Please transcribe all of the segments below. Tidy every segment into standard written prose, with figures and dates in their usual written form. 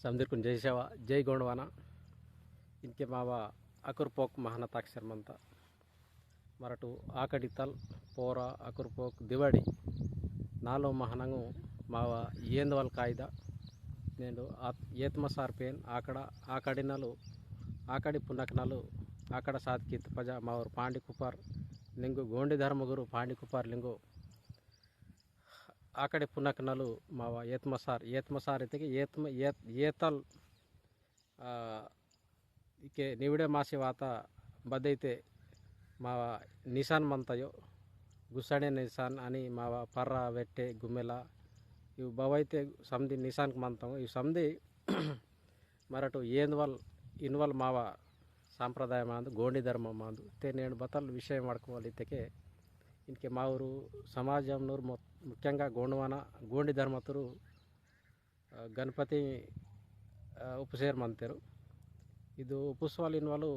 समदीर जय सेवा जय गोंडवाना इनके मावा अकुरपोक महानताक्षर मंता मराठू आकडितल पोरा अकुरपोक दिवाड़ी नालो महानंगु मावा येंदवल कायदा नेंडु येत्मसार पेन आकड़ आकड़िनलु आकड़ी पुनकनलु आकड़ सातकीत पजा मावर पांडी कुपार लिंगु गोंडी धर्मगुरु पांडी कुपार लिंगु आकड़े पुनकनलु मावा येत्मसार इतके येतल इके निविडे मासी वाता बदैते मावा निशान मंतयो गुसड़े निशान अनि मावा पर्रा वेट्टे गुम्मेला इव बवैते समदी निशान मंतमो इव समदी मराठू येंदवल इनवल मावा सांप्रदाय मांदु गोंडी धर्म मांदु ते नेनु बतल विषय माड्कोवालितके इनके मावूरु समाजंनूरु मुख्यंगा गोंडवाना गोंडी धर्मतुरु गणपति उपसेर मंतेरु ಇದು ಪುಸ್ವಾಲಿನ ವಾಲು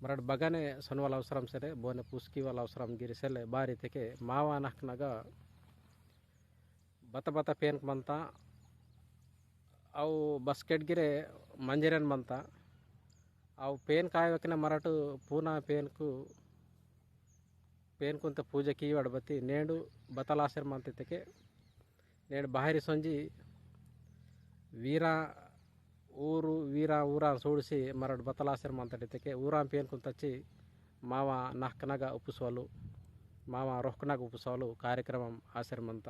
ಮರಡ್ ಬಗನೆ ಸನ್ವಾಲ್ ಅವಸರಂ ಸೆರೆ ಬೋನೆ ಪುಸ್ಕಿ ವಾಲ ಅವಸರಂ ಗಿರಿ ಸೆಲೆ ಬಾರಿ ತೆಕೆ ಮಾವ ನಕ್ನಗ ಬತ ಬತ ಪೇನ್ ಮಂತ ಅವು ಬಸ್ಕೆಟ್ ಗಿರೆ ಮಂಜರನ್ ಮಂತ ಅವು ಪೇನ್ ಕಾಯವಕಿನ ಮರಟು ಪೂನಾ ಪೇನ್ ಕುಂತ ಪೂಜೆ ಕೀ ವಡಬತಿ ನೇಡು ಬತಲಾಸರ್ ಮಂತ ತೆಕೆ ನೇಡು ಬಾಹಿರಿ ಸಂಜಿ वीरा ऊरा सोड़सी मरड बतलासर मंतड़े ऊरा पेन कुंतची मावा नहकनग उपसवालू मावा रोहकनग उपसवालू कार्यक्रम आसर मंत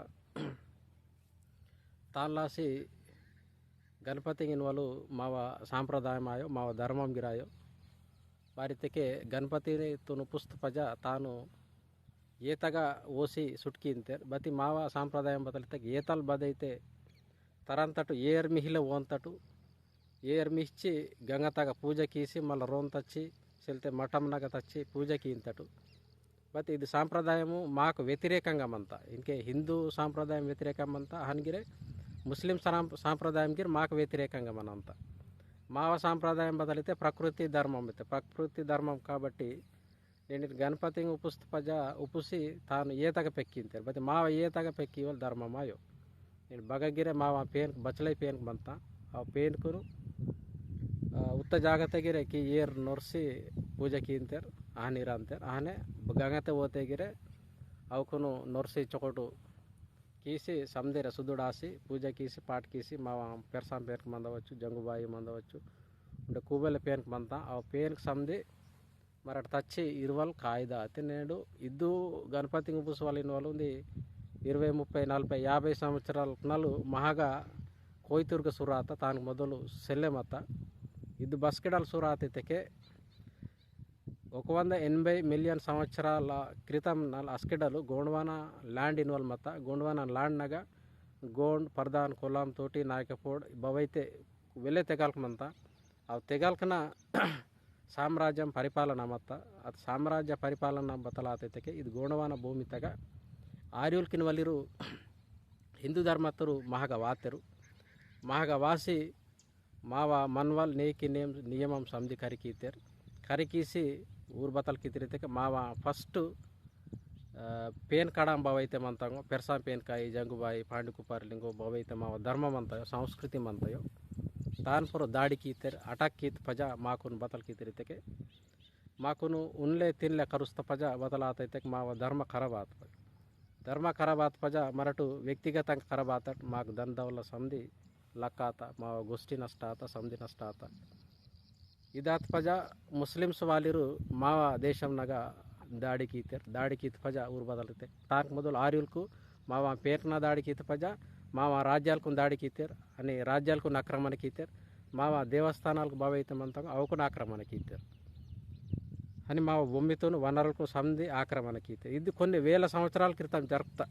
तालासी गणपति वालू मावा सांप्रदाय आयो मावा धर्मम गिरायो बारी गणपति तुनु पुस्त पजा तानु येतगा ओसी सुटकी बती मावा सांप्रदाय बदलते येतल बदैते तरंतटू ಏರ್ ಮಿಹಿಲ ಓಂತಟು ಏರ್ ಮಿಚ್ಚಿ ಗಂಗತಾಗ ಪೂಜೆ ಕೀಸಿ ಮಲ್ಲ ರೋನ್ ತಚ್ಚಿ సెల్తే మఠంనగ తచ్చి పూజకి ఇంతటు బట్ ఇది సాంప్రదాయము మాకు వ్యతిరేకంగా మంత ఇంకే హిందూ సాంప్రదాయం వ్యతిరేకమంత హన్గిరే ముస్లిం సాంప్రదాయం గిర్ మాకు వ్యతిరేకంగా మనంత మావ సాంప్రదాయం బదలితే ప్రకృతి ధర్మం అయితే ప్రకృతి ధర్మం కాబట్టి నేను గణపతి ఉపస్థపజ ఉపుసి తాను ఏతగ పెక్కింతారు బట్ మావ ఏతగ పెక్కి వాళ్ళ ధర్మమాయో నేను ಬಗಗಿರೆ ಮಾವ ಪೇನ್ ಬಚಲೈ ಪೇನ್ ಬಂತ ಆ ಪೇನ್ಕರು ಉತ್ತ ಜಾಗತೆಗಿರೆ ಕಿ ಏರ್ ನೊರ್ಸಿ ಪೂಜೆ ಕೀಂತೇರ್ ಆ ನೀರ ಅಂತಾರೆ ಆನೆ ಗಂಗತೆ ಓತೆಗಿರೆ ಅವಕ್ಕೂ ನೊರ್ಸಿ ಚೊಕೊಟು కీసి సమదేర సుదుడాసి పూజ కీసి పాట కీసి మా పెరసాం పేరుకు మందవచ్చు జంగుబాయి మందవచ్చు అంటే కూబెల పేరుకు మంత ఆ పేరుకు సమది మరి అటు తచ్చి ఇరువల్ కాయిదా అయితే నేడు ఇద్దు గణపతి ఉపసవాలిన వాళ్ళు ఉంది 20, 30, 40, 50 సంవత్సరాల నలు మహాగా కోయితుర్గ సురాత తానికి మొదలు సెల్లెమత ఇది బస్కెడల్ సురాత తెకే 180 మిలియన్ సంవత్సరాల క్రితం అస్కెడలు గోండ్వానా ల్యాండ్ ఇన్వాల్ మత గోండ్వానా ల్యాండ్ నగ గోండ్ పర్దాన్ కొలాం తోటి నాయకపోడ్ బవైతే వెళ్ళే తెగాల్కమంత ఆ తెగాల్కన సామ్రాజ్యం పరిపాలన మత అది సామ్రాజ్య పరిపాలన బతలాతైతే ఇది గోండ్వానా భూమి తెగ ಆರ್ಯುಲ್ಕಿನ ವಲಿರು ಹಿಂದೂ ಧರ್ಮತ್ತರು ಮಹಾಗ ವಾತೆರು ಮಹಾಗ ವಾಸಿ ಮಾವ ಮನ್ವಲ್ ನೇಕಿ ನಿಯಮಂ ಸಮದಿ ಕರಿಕೀತೇರು ಕರಿಕೀಸಿ ಊರು ಬತಲ್ ಕಿತಿರಿತಕ್ಕೆ ಮಾವ ಫಸ್ಟು ಪೇನ್ ಕಾಡಂ ಬವೈತೆ ಮಂತಂಗೋ ಪೆರ್ಸಾಂ ಪೇನ್ ಕಾಯಿ ಜಂಗುಬಾಯಿ ಪಾಂಡುಕುಪಾರ್ ಲಿಂಗೋ ಬವೈತೆ ಮಾವ ಧರ್ಮಂ ಅಂತಯೋ ಸಂಸ್ಕೃತಿ ಮಂತಯೋ ತಾನ್ ಪುರ ದಾಡಿ ಕೀತೇರು ಅಟಕ್ ಕೀತ್ ಪಜ ಮಾಕುನ್ ಬತಲ್ ಕಿತಿರಿತಕ್ಕೆ ಮಾಕುನು ಉನ್ಲೆ ತಿನ್ಲೆ ಕರುಸ್ತ ಪಜ ಬದಲಾತೈತೆ ಮಾವ ಧರ್ಮ ಖರಾಬ್ ಆತ ಧರ್ಮ ಖರಾಬ್ ಆತ ಪಜ ಮರಟು ವ್ಯಕ್ತಿಗತ ಖರಾಬ್ ಆತ ಮಾకు ದಂದವಲ್ಲ ಸಮದಿ ಲಕ್ಕಾತ ಮಾವ ಗೋಷ್ಠಿ ನಷ್ಟ ಆತ ಸಮದಿ ನಷ್ಟ ಆತ ಇದಾತ ಪಜ ಮುಸ್ಲಿಮ್ಸ್ ವಾಲಿರು ಮಾವ ದೇಶಂನಾಗ ದಾಡಿ ಕೀತ್ ಪಜ ಊರು ಬದಲತೆ ತಾಕ್ ಮೊದಲು ಆರ್ಯುಲ್ಕು ಮಾವ ಪೇರ್ನ ದಾಡಿ ಕೀತ್ ಪಜ మావ రాజ్యాలకు దాడి కీతేరు అని రాజ్యాలకు ఆక్రమణ కీతేరు మావ దేవస్థానాలకు బావైతే మంతం అవకు ఆక్రమణ కీతేరు అని మావ భూమితోను వనరులకు సంధి ఆక్రమణ కీతేరు ఇది కొన్ని వేల సంవత్సరాల క్రితం జరుపుతా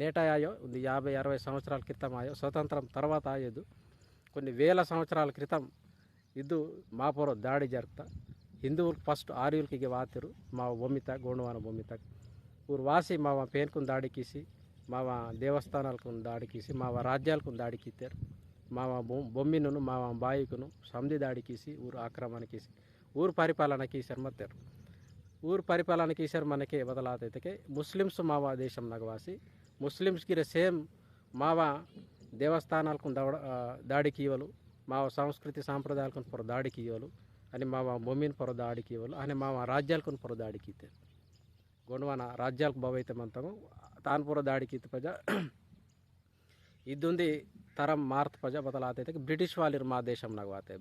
నేటాయో ఇది 50-60 సంవత్సరాల క్రితం ఆయో స్వతంత్రం తర్వాత ఆయేదు కొన్ని వేల సంవత్సరాల క్రితం ಇದು ಮಾಪುರ ದಾಡಿ ಜರುಗ್ತಾ ಹಿಂದೂರು ಫಸ್ಟ್ ಆರ್ಯುಲ್ಕಿಗೆ ವಾತಿರು ಮಾವ ಭೂಮಿತ ಗೋಂಡವಾನ ಭೂಮಿತ ಊರು ವಾಸಿ ಮಾವ ಪೇನ್ಕು ದಾಡಿ ಕೀಸಿ మావ దేవస్థానాలకు దాడి కీసి మావ రాజ్యాలకు దాడి కీతారు మావ బొమ్మిను మావ బాయికును సంధి దాడి కీసి ఊరు ఆక్రమణ కీసి ఊరు పరిపాలన కీసారు మత్తారు ఊరు పరిపాలన కీసారు మనకి బదలాతైతే ముస్లిమ్స్ మావ దేశం నగవాసి ముస్లిమ్స్కి సేమ్ మావ ದೇವಸ್ಥಾನಾలకు దాడికి ఇవ్వలు మా సంస్కృతి సాంప్రదాయాలకు పొర దాడికి ఇవ్వలు అని మా మొమ్మిನ పొర దాడికి ఇవ్వలు అని మా రాజ్యాలకు పొర దాడికి ఇತ್ತೆ ಗೊಂಡವಾನ ರಾಜ್ಯಾలకు ಬವೈತೆ ಮಂತವು ತಾನ್ ಪೂರ దాడికి ఇತ್ತು ಪಜ ಇದ್ದುಂದಿ ತರಂ ಮಾರ್ತ್ ಪಜ ಬದಲಾತೈತೆ ಬ್ರಿಟಿಷ್ ವಾಲಿರ್ ಮಾ ದೇಶಂ ನಾಗ ವಾತೆ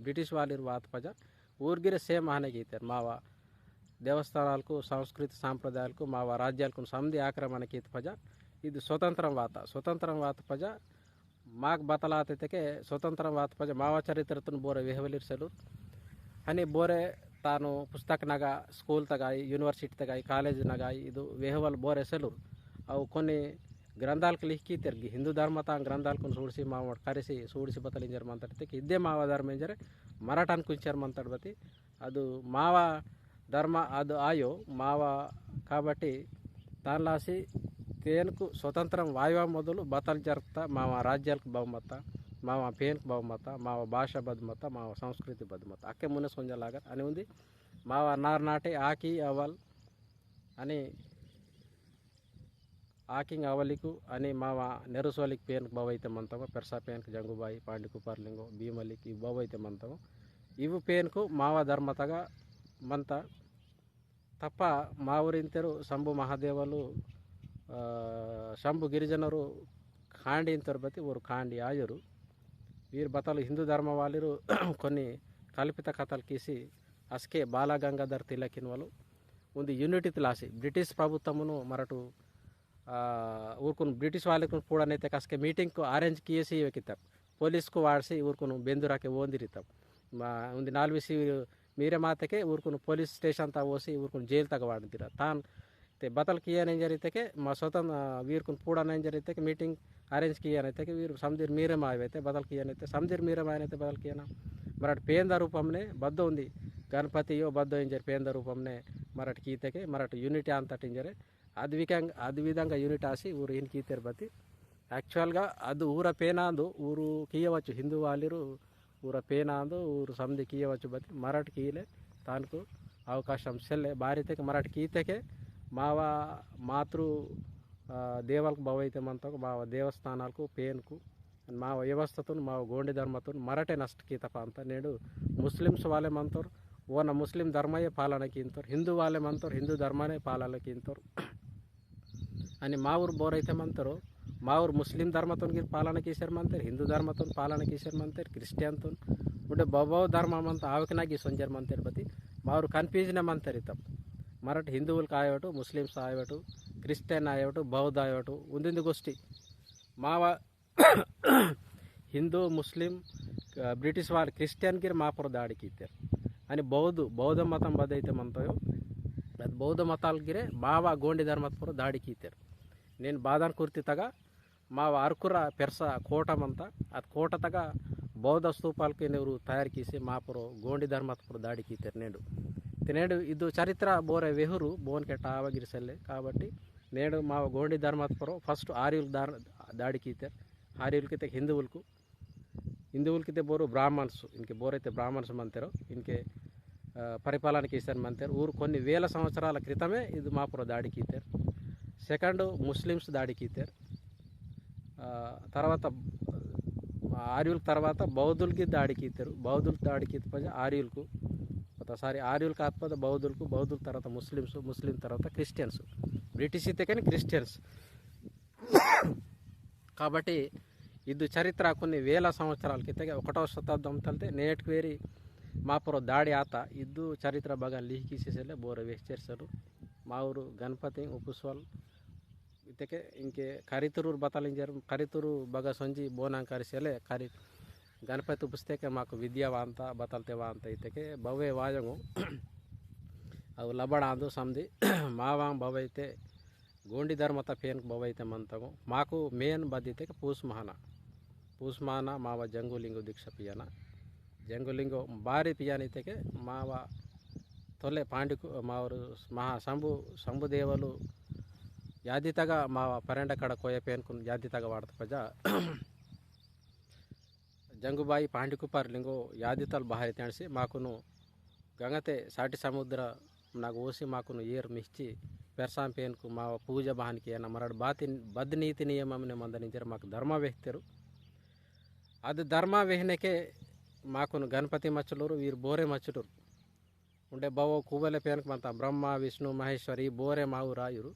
ಬ್ರಿಟಿಷ್ ವಾಲಿರ್ ವಾತ್ ಪಜ ఊర్గిరే సేమ్ ఆనకి ఇత్తారు మావ దేవస్థానాలకు సంస్కృతి సాంప్రదాయాలకు మావ రాజ్యాలకు సంధి ఆక్రమణకి ఇತ್ತು పజ ಇದು ಸ್ವತಂತ್ರಂ ವಾತ ಪಜ ಮಾಗ್ ಬತಲಾತೈತೆ ಸ್ವತಂತ್ರಂ ವಾತ ಪಜ ಮಾವ ಚರಿತ್ರತನ ಬೋರೆ ವೆಹವಲಿರ್ಸಲು అని ಬೋರೆ ತಾನು ಪುಸ್ತಕನಾಗ ಸ್ಕೂಲ್ ತಗಾಯಿ ಯೂನಿವರ್ಸಿಟಿ ತಗಾಯಿ ಕಾಲೇಜ್ನಾಗಾಯಿ ಇದು ವೆಹವಲ್ ಬೋರೆ ಸೆಲುರು ಅವು కొన్ని గ్రంథాలకు లిఖి తిరిగి హిందూ ధర్మత గ్రంథాలకు చూడిసి మావ కరిసి చూడిసి బతలించారు మంతడితే ఇదే మావ ధర్మ ఏంజరే మరాఠానికి ఉంచారు మంతడి బతి ಅದು మావ ధర్మ ಅದು ఆయో మావ కాబట్టి దానిలాసి తేనుకు స్వతంత్రం వాయువ మొదలు బతలు జరుపుతా మా రాజ్యాలకు బహుమత మా పేనుకు బహుమత మా భాష బహుమత మా సంస్కృతి బహుమత అక్కే మునే సొంజలాగా అని ఉంది మా నార్నాటి ఆకి అవల్ అని ఆకింగ్ అవలికు అని మా నెరుసోలికి పేనుకు బవైతే మంతము పెర్సా పేనుకు జంగుబాయి పాండికు పర్లింగో భీమలికి ఇవి బవైతే మంతము ఇవి పేనుకు మావ ధర్మతగా మంత ತಪ್ಪ మా ಊರಿಂತರು ಶಂಭು ಮಹಾದೇವಲು ಶಂಭು ಗಿರಿಜನರು ఖాండి ఇంతరు బతి ఊరు ఖాండి ఆయురు వీరు బతలు హిందూ ధర్మ వాళ్ళు కొన్ని కల్పిత కథలు గీసి అస్కే బాలగంగాధర్ తిలకిన్ వాళ్ళు ఉంది యూనిటీ తిలాసి బ్రిటిష్ ప్రభుత్వమును మరటు ఊరుకును బ్రిటిష్ వాళ్ళకు కూడానైతే కస్కే మీటింగ్కు అరేంజ్ చేసి వెక్కితారు పోలీస్కు వాడిసి ఊరుకును బెందురాకే ఓందిరితాం మా ఉంది నాలుగు మీరే మాతకే ఊరుకును పోలీస్ స్టేషన్ తా పోసి ఊరుకును జైలు తగ వాడిదిరా తాను బతలు కియనేం జరిగితే మా స్వతంత్ర వీరుకుని పూడనేం జరిగితే మీటింగ్ అరేంజ్ కియనైతే వీరు సమదిర్ మీరే మావైతే బదలు కియనైతే సమదిర్ మీరే మాయనైతే బదలు కియనా మరటి పేంద రూపంనే బద్ద ఉంది గణపతియో బద్ద ఏం జరి పేంద రూపంనే మరటి కీతకే మరటి యూనిటీ అంతటింజరే అది విధంగా యూనిట్ ఆసి ఊరు ఈయన కీతేరు బతి యాక్చువల్గా అది ఊర పేనాందు ఊరు కీయవచ్చు హిందూ వాళ్ళు ಊರ ಪೇನಾಂದು ಊರು ಸಮದಿ ಕೀಯవచ్చు ಬತಿ ಮರಾಠ ಕೀಲೆ ತಾನಕು ಅವಕಾಶ ಸೆಲ್ಲೆ ಬಾರಿತೆಗೆ ಮರಾಠ ಕೀತೆಗೆ మావ మాతృ దేవాలకు బవైతే మంతకు మావ దేవస్థానాలకు పేనుకు మావ వ్యవస్థతో మావ గోండి ధర్మతో మరటే నష్టకీతప ಅಂತ నేడు ముస్లిమ్స్ వాళ్ళే మంతరు ఓన ముస్లిం ధర్మయే పాలనకి ఇంతరు హిందూ వాళ్ళే మంతరు హిందూ ధర్మనే పాలనకి ఇంతరు అని మా ఊరు ಬೋರೈತೆ ಮಂತರು మా ఊరు ముస్లిం ధర్మతో పాలనకి ఈసారు మంతారు హిందూ ధర్మతో పాలనకి ఈసారు మంతారు క్రిస్టియన్తో ఉంటే బౌద్ధ ధర్మం ಅಂತ ಆವಕನಾಗಿ ಸೊಂಜರ್ ಮಂತಾರು ಬತಿ మా ఊరు ಕನ್ಫ್ಯೂಷನ್ ಮಂತಾರು ಇತ್ತಂ ಮರಾಠ ಹಿಂದೂవులకు ಆಯವಟು ಮುಸ್ಲಿಮ್ಸ್ ಆಯವಟು ಕ್ರಿಶ್ಚಿಯನ್ ಆಯವಟು ಬೌದ್ಧ ಆಯವಟು ಒಂದೊಂದು ಗೋಷ್ಠಿ ಮಾವ ಹಿಂದೂ ಮುಸ್ಲಿಂ ಬ್ರಿಟಿಷ್ వాళ్ళు క్రిస్టియన్కి మాపుర దాడికి ఇచ్చారు అని బౌద్ధ మతం బదైతే మంతాయో ಅದು ಬೌದ್ಧ ಮತಾಲ್ಗಿರೆ ಮಾವ ಗೋಂಡಿ ಧರ್ಮದ ಪುರ ದಾಡಿకి ಇತ್ತಾರೆ నేను బాదాన్ కుర్తి తగ మా అర్కుర పెర్స కోటమంత ಅದು ಕೋಟ ತಗ ಬೌದ್ಧ ಸ್ತೂಪಾಲಕ್ಕೆ ನೀವು ತಯಾರು ಕೀಸಿ ಮಾಪುರ ಗೋಂಡಿ ಧರ್ಮದ ಪುರ దాడికి ఇత్ತಾರೆ నేడు ಇದು ಚರಿತ್ರ ಬೋರೆ ವೆಹುರು ಬೋನ್ ಕೆಟ್ಟ ಆವಾಗಿರಿಸಲ್ಲೇ కాబట్టి నేడు మా గోండి ధర్మపురం ఫస్ట్ ఆర్యులు దాడికి ఇత్తారు ఆర్యులకైతే హిందువులకైతే ಬೋರು బ్రాహ్మణ్స్ ఇంకే ಬೋరైతే బ్రాహ్మణ్స్ మంతారు ఇంకే పరిపాలనకి ఇస్తారు మంతారు ఊరు కొన్ని వేల సంవత్సరాల క్రితమే ఇది మాపుర దాడికి ఇత్తారు సెకండ్ ముస్లిమ్స్ దాడికి ఇత్తారు తర్వాత ఆర్యుల తర్వాత బౌద్ధులకి దాడికి ఇత్తారు బౌద్ధుల దాడికి ఇప్పటి ఆర్యులకు సారీ ఆర్యులు కాకపోతే బౌద్ధుల తర్వాత ముస్లిం తర్వాత క్రిస్టియన్స్ బ్రిటిష్ అయితే కానీ క్రిస్టియన్స్ కాబట్టి ಇದು చరిత్ర కొన్ని వేల సంవత్సరాల కింద 1వ శతాబ్దం తల్తే నేటికి వేరి ಮಾಪುರ ದಾಡಿ ಆತ ಇದ್ದು ಚರಿತ್ರ ಬಗ ಲಿಹಿಕಿಸೆಲೆ ಬೋರ ವೆಚ್ಚರ್ಸರು ಮಾವರು ಗಣಪತಿ ಉಪಸ್ವಾಲ್ ಇದಕ್ಕೆ ಇಂಕೆ ಕರಿತೂರು ಬತಲಿಂಜರು ಕರಿತೂರು ಬಗ ಸಂಜಿ ಬೋನಾಂಕರಿಸೆಲೆ ಕರಿ ಗಣಪತಿ ಉಪಸ್ತೇಕೆ ಮಾಕು ವಿದ್ಯಾವಾಂತ ಬತಲ್ತೆವಾ ಅಂತ ಇದಕ್ಕೆ ಭವ್ಯ ವಾಜಂಗು ಅವು ಲಬಡ ಅಂದು ಸಮದಿ ಮಾವಾಂಗ್ ಭವೈತೆ ಗೋಂಡಿ ಧರ್ಮತ ಪೇನ್ಕ್ ಭವೈತೆ ಮಂತಗು ಮಾಕು ಮೇನ್ ಬದ್ದಿತೆ ಪೂಸ್ಮಾನ ಮಾವ ಜಂಗುಲಿಂಗು ದೀಕ್ಷ ಪಿಯನ ಜಂಗುಲಿಂಗು ಭಾರಿ ಪಿಯಾನಿತೆಗೆ ಮಾವ ತೊಲೆ ಪಾಂಡಿಕು ಮಾವರು ಮಹಾ ಶಂಭುದೇವಲು ಯಾದಿತಗ ಮಾವ ಪರೆಂಡ ಕಡ ಕೊಯ್ಯ ಪೇನ್ಕು ಯಾದಿತಗ ವಾಡ್ತ ಪಜ ಜಂಗುಬಾಯಿ ಪಾಂಡಿಕು ಪರ್ಲಿಂಗು ಯಾದಿತಲ್ ಬಾರಿ ತೆಣಸಿ ಮಾಕುನು ಗಂಗತೆ ಸಾಟಿ ಸಮುದ್ರ నాకు ఓసి మాకును ఏరు మిచ్చి ಪೆರ್ಸಾಂ ಪೇನ್ಕು ಮಾವ ಪೂಜೆ ಬಾಹನಿಕೆ ಏನ ಮರಡು ಬದ್ ನೀತಿ ನಿಯಮನೆ ಮಂದನಿಂಚರು ಮಾకు ధర్మ వేస్తారు అది ధర్మ వేహనకే మాకును గణపతి మచ్చలూరు వీరు బోరే మచ్చలూరు ఉండే బావో కూవల పేనకు మంత బ్రహ్మ విష్ణు మహేశ్వరి బోరే మావు రాయురు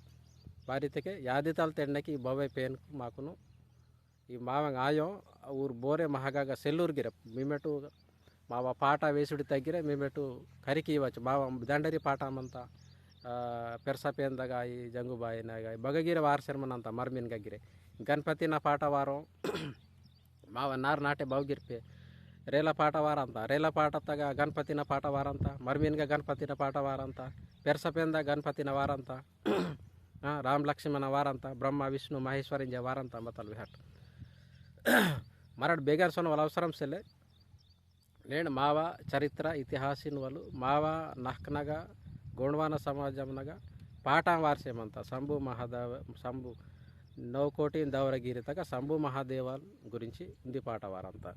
వారితకే యాదితాలు తెండకి ఈ బొవే పేనకు మాకును ఈ మావంగ ఆయం ఊరు బోరే మహాగాగా సెల్లూరుగిర మేమెటు మావ పాట వేసుడి తగ్గిరే మేమెటు కరికి ఇవ్వచ్చు మావ దండరి పాట అమంతా ಪೆರ್ಸಪೇಂದಗಾಯಿ ಜಂಗುಬಾಯಿನಾಗಾಯಿ ಬಗಗಿರ ವಾರಸರ್ಮನಂತ ಮರ್ಮಿನ್ ಗಗ್ಗಿರೆ ಗಣಪತಿನ ಪಾಠ ವಾರೋ ಮಾವ ನಾರ್ ನಾಟೆ ಬಾವ್ಗಿರ್ಪೆ ರೇಲ ಪಾಠ ವಾರ ಅಂತ ರೇಲ ಪಾಠ ತಗ ಗಣಪತಿನ ಪಾಠ ವಾರ ಅಂತ ಮರ್ಮಿನ್ಗ ಗಣಪತಿನ ಪಾಠ ವಾರ ಅಂತ ಪೆರ್ಸಪೇಂದ ಗಣಪತಿನ ವಾರ ಅಂತ ರಾಮ ಲಕ್ಷ್ಮಣ ವಾರ ಅಂತ ಬ್ರಹ್ಮ ವಿಷ್ಣು ಮಹೇಶ್ವರಿಂಜ ವಾರ ಅಂತ ಅಂಬತ್ತಲ್ ವಿಹಾಟ್ ಮರಡ್ ಬೇಗನ್ ಸೊನ್ನ వాళ్ళ అవసరం సెల్లే నేను మావ చరిత్ర ఇతిహాసిన వాళ్ళు మావ నహ్నగా గోండ్వాన సమాజంనగా పాఠం వార్సేమంత శంభు మహాదేవ శంభు నౌకోటి దౌరగిరితగా శంభు మహాదేవాల్ గురించి ఉంది పాట వారంతా